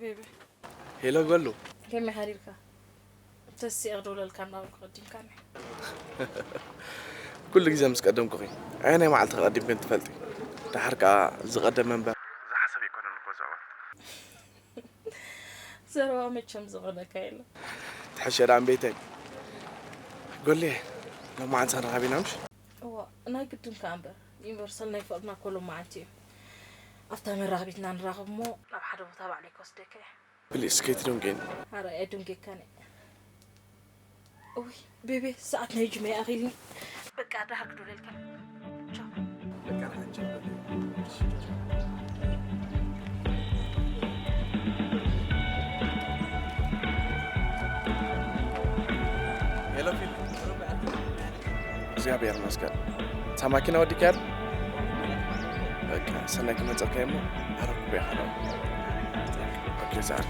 بيبي هلا قولو كم حريرك تسي أغدول الكام ناوي قديم كان كل جزء مسقدم كوي أنا ما على تقدم كنت فلتي تحرك زقدم من بقى حسب يكون القزعة زروا متشم زغنا كايلا تحشر عن بيتك قول لي لو ما عاد صار غبي نمش هو أنا قديم كامبر يمرسلنا يفقدنا كله معتي أفتح من رغبتنا نرغب مو لو حدا بتابع عليك وصدك بالإسكيت دونجين هذا أدونك كان أوي بيبي ساعتنا يجمع يا أخي بقى ده هكذا الكلام يلا فيل زياب يا المسكر سامعكنا ودي كار اوكي سنك ما تركيمو هرب بيا خلاص اوكي زعل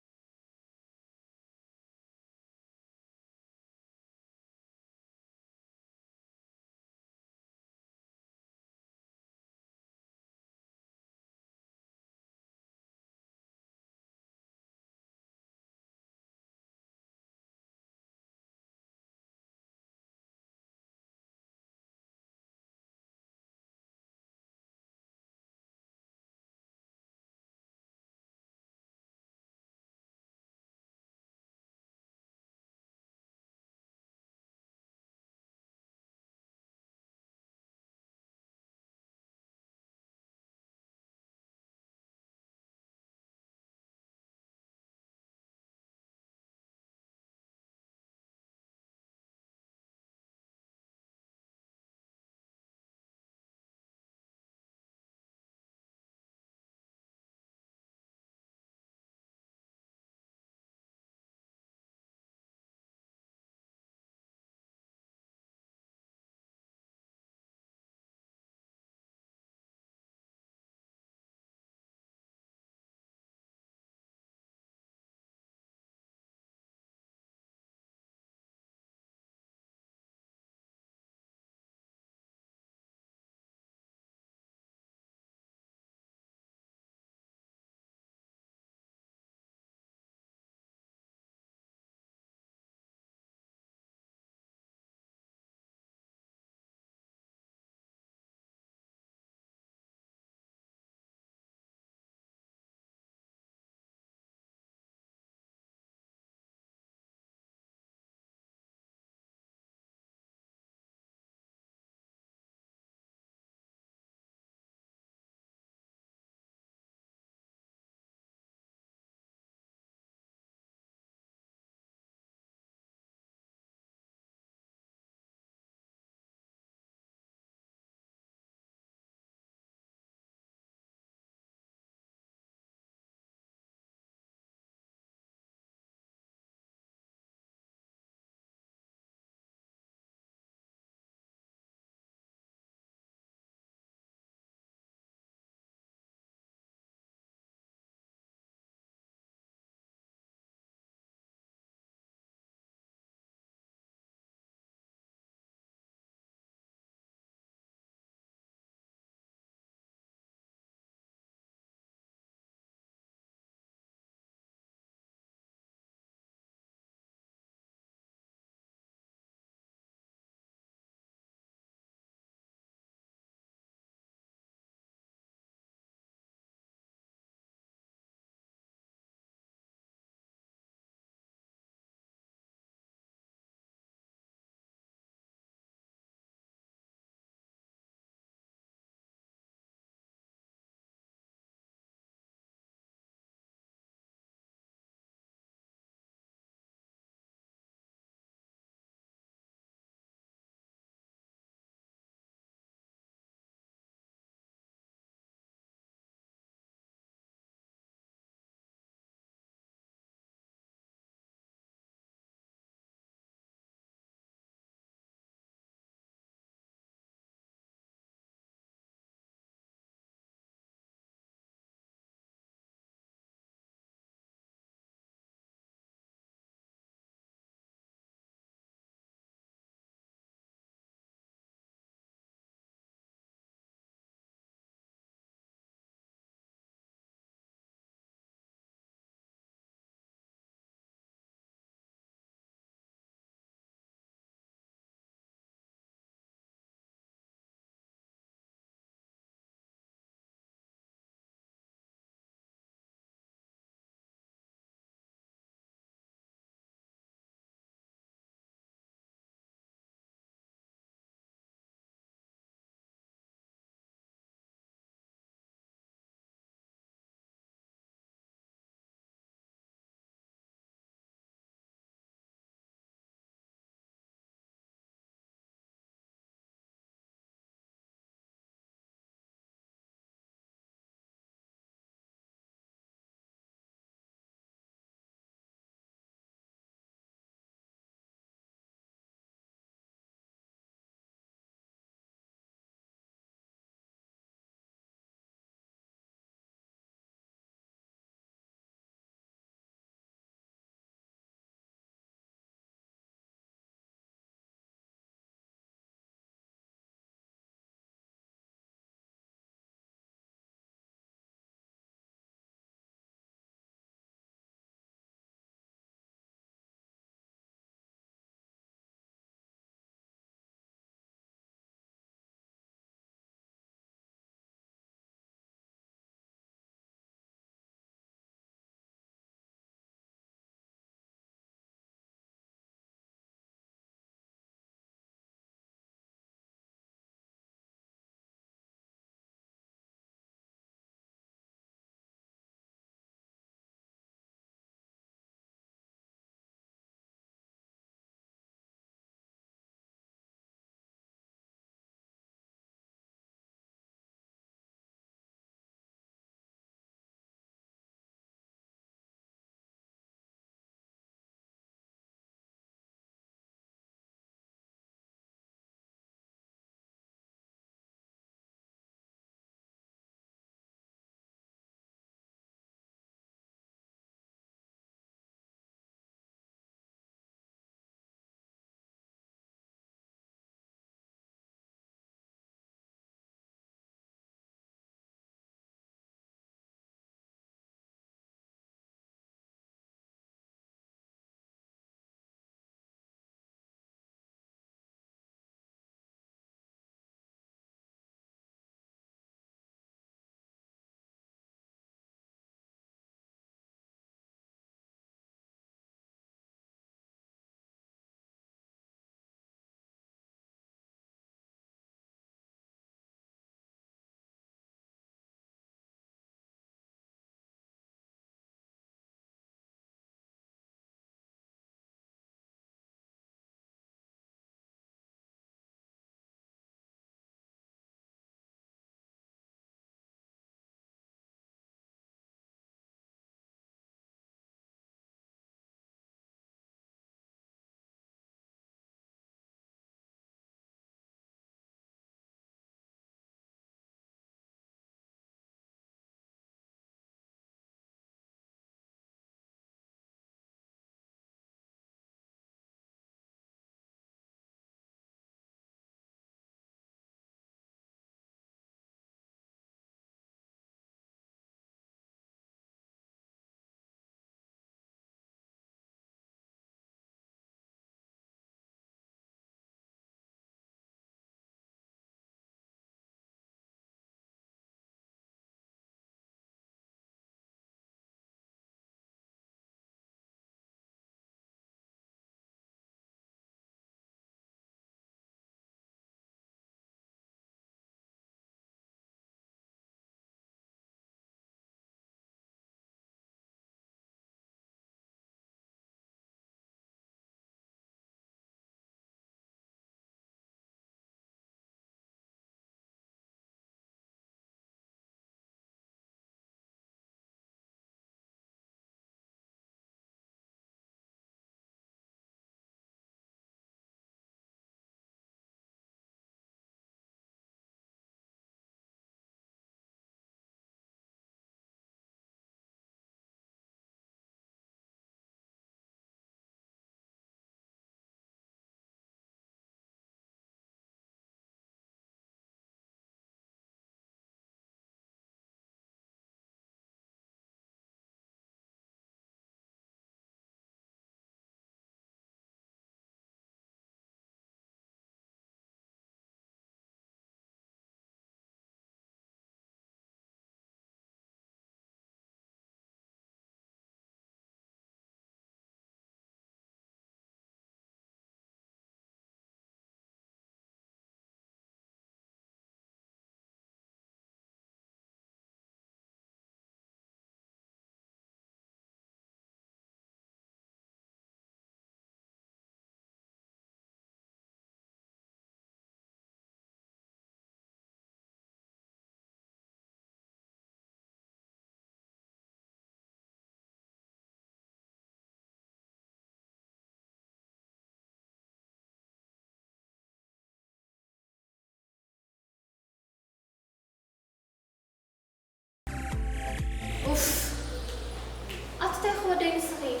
اوف اتاخذ دين صغير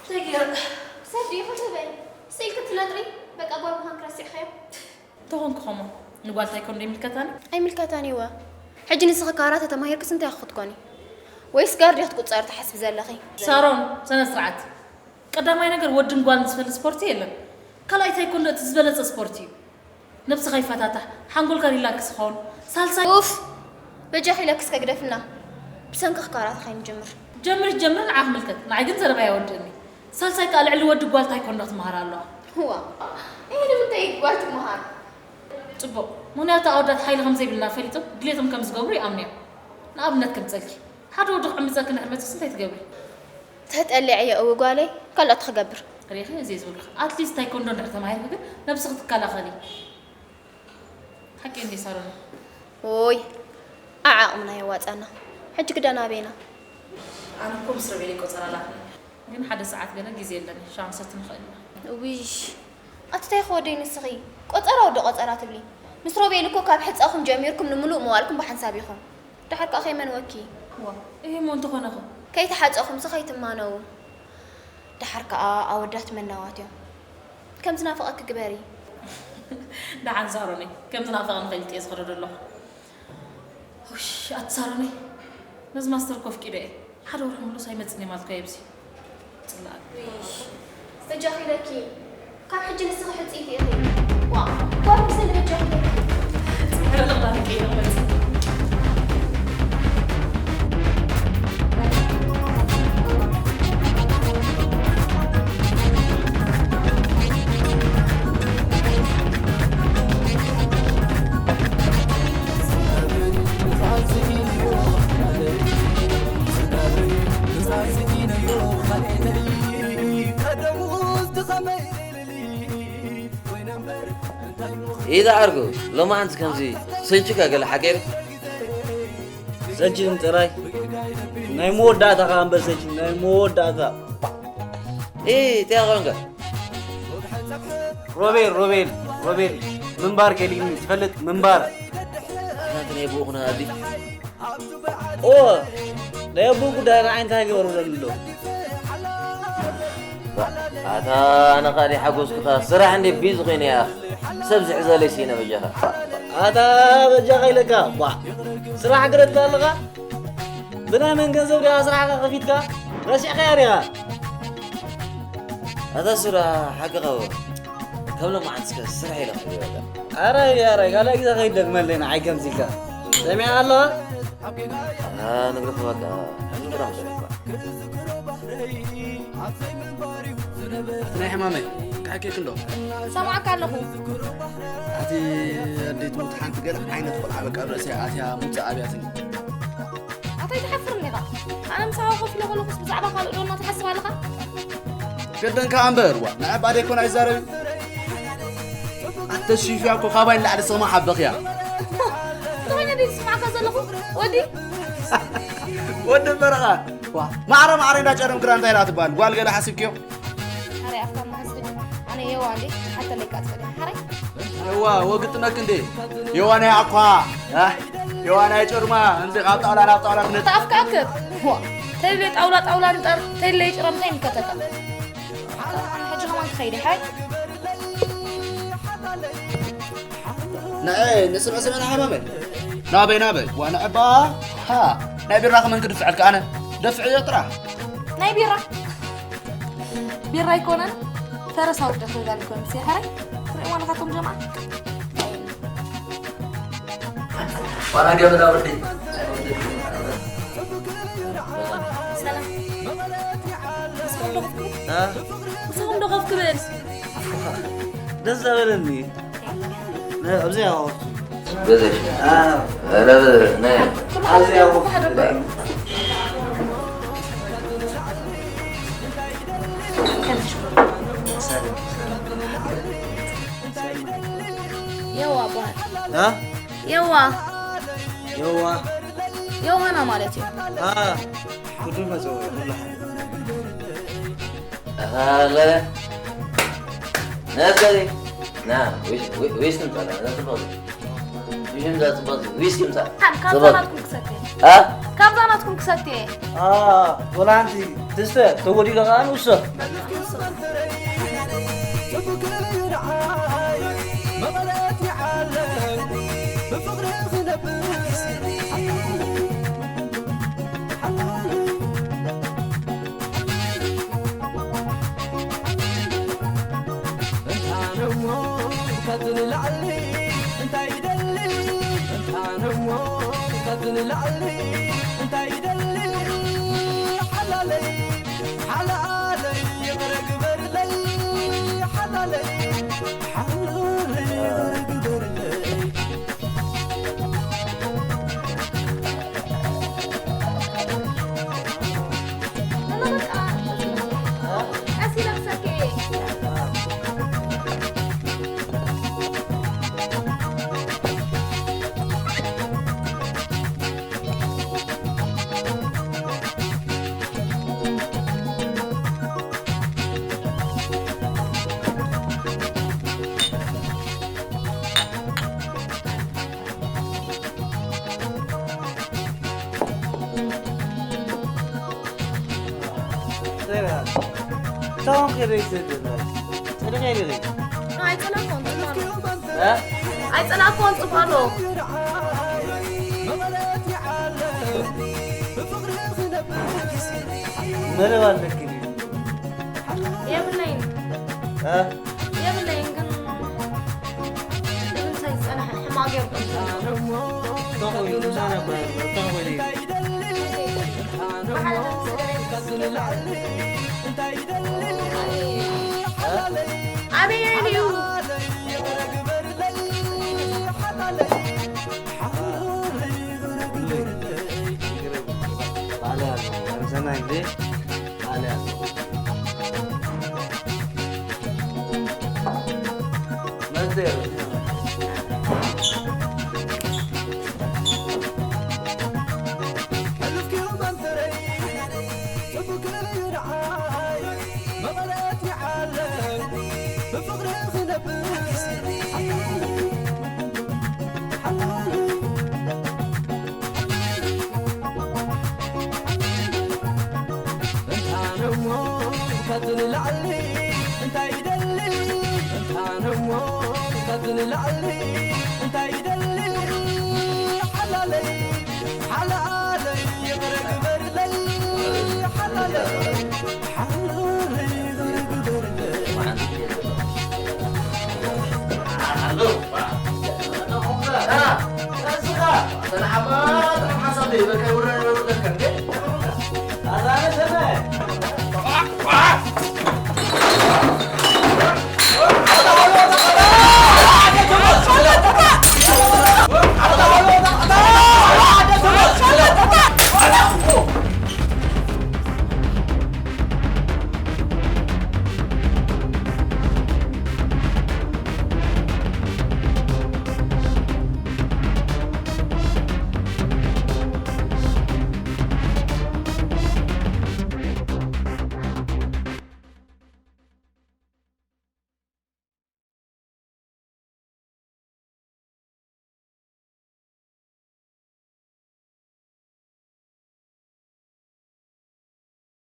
تغير صدري خطبه سيلك تلادري بقى ابو مهان كراسي خير تهون كخمو نقول تايكون دي ملكتاني اي ملكتاني وا حجي نسخ كارات تماهير كسنت ياخذكوني ويس قاردي تقصر تحسب زلخي سارون سنه سرعت قداماي ነገር ወድ እንኳን ስፈል ስፖርት የለም ከላይ ታይኮንዶ ትዝበለጽ ስፖርት እዩ ነፍስ ኸይፈታታ ሓንጎል ጋር ይላክስ ኾን ሳልሳይ اوف بجاحي لك سكدفنا بسنكخ كارات خاين جمر عاق ملكت نعي ግን ዘረባ ያወድኒ ሳልሳይ ቃል ዕሊ ወድ ጓል ታይኮንዶ ትማሃር አለ هو ايه اللي بتاي ጓል ትማሃር ጽቦ ምክንያቱ ኣወዳት ሓይሊ ከም ዘይብልና ፈሊጦ ድሌቶም ከም ዝገብሩ ይኣምንዮም ንኣብነት ከም ፀልኪ ሓደ ወዲ ዕምፀክ ንሕመት ስንታይ ትገብሪ تتقلع يا أبو قالي كلا تخجبر ريخي زي زول أتليست تايكوندو نعرف معي كده نفسك تكلا خلي حكي إني صارون وي أعاقمنا يا وات أنا حج كده أنا بينا أنا كم سر بيلي كوتر الله لكن حدا ساعات جنا جزيل لنا شانسة نخلنا ويش أتتاي خودين الصغي كوتر أو دقات أنا تبلي مسرو بيلكو كاب حتى أخم جميركم نملؤ موالكم بحنسابيكم تحرك أخي من وكي هو إيه مو أنتو خناخو كي تحاج أخم سخيت ما نو تحرك أودات من نواتيو كم تنافقك كباري ده عن زاروني كم تنافق عن غيلتي أصغر الله وش أتصاروني لازم أستركوف كده حدا ورحم له سايمة سنة ما تكيبسي تطلع ويش استجاهي لكي كان حجي نسخ حتى إيدي أخي واو واو بسنة بجاهي لكي سبحان الله كي أغلت إذا عرقوا لو ما عندك كم زي سنجك أقل حكيم سنجين تراي نايمود داتا كان بس سنجين نايمود داتا إيه تياغونك روبيل منبار كليني تفلت منبار أنا تنيبوخنا هذه أوه لا يبوك داير عين تاجي ورودلو أنا قاري حقوس كذا صراحة عندي بيزغين يا أخي سبزع زالي سينا بجها هذا بجها لك با صراحة قرأت لالغا بنا من جنزب يا صراحة خفيتك راسي خيارها هذا صراحة حقه قبل ما عندك صراحة لا أراي قال لك إذا غير ملنا عيكم زيكا سمع الله نقرأ فواك نقرأ ناي حمامي كحكي كله سامعك على هو أتي أديت موت حنت قدر عينة تقول على قبل ساعات يا موت أبياتني أعطيت حفرني ذا أنا مساوي في لغة بس بزعبة قالوا لنا تحسب على خا قدن كامبر ونعب عليك ونا يزارب أنت شوفي أكو خابين لا على سما حبك يا طبعا دي تسمع كذا لغة ودي ود برغا ما عرف دا جرم كران تايرات بال قال قال حسب كيو هري أفكار ما حسب أنا يوالي حتى اللي كاتب هري ايوا وقتنا كندي يوانا يعقوا ها يوانا يجرما انت قاطع ولا طاولا نت تافكاك هو تلي طاولا نطر تلي يجرم زين كتك انا حاجه كمان خيري هاي ناي نسمع سمعنا حمامي نابي وانا عبا ها ناي راح من كدفع لك انا دفع يطرح ناي بيرا يكون انا ترى صوت دخل لكم سي هاي وانا كاتم جماعه وانا قبل أوري سلام ها مسهم دغف كبير دز زبلني لا أبزي أهو بزش لا نعم أبزي أهو يوا ابو ها يوا انا مالتي ها كل ما سوي والله لا نازلي نعم ويش انت انا تفضل يهم ذات بس ويسكي مسا كابزاناتكم كساتي ها كابزاناتكم كساتي ولا أنت تستا تقولي لك أنا وصل تمام كده يصير أنا غير ذي هاي تلاقون ها هاي تلاقون سبحانه مرة والله كذي يا بنين ها يا بنين كن سايس أنا حماق يرقم طوي أنا طوي عبينيو على زمان دي على مزدر أنا حماد حسبي بكي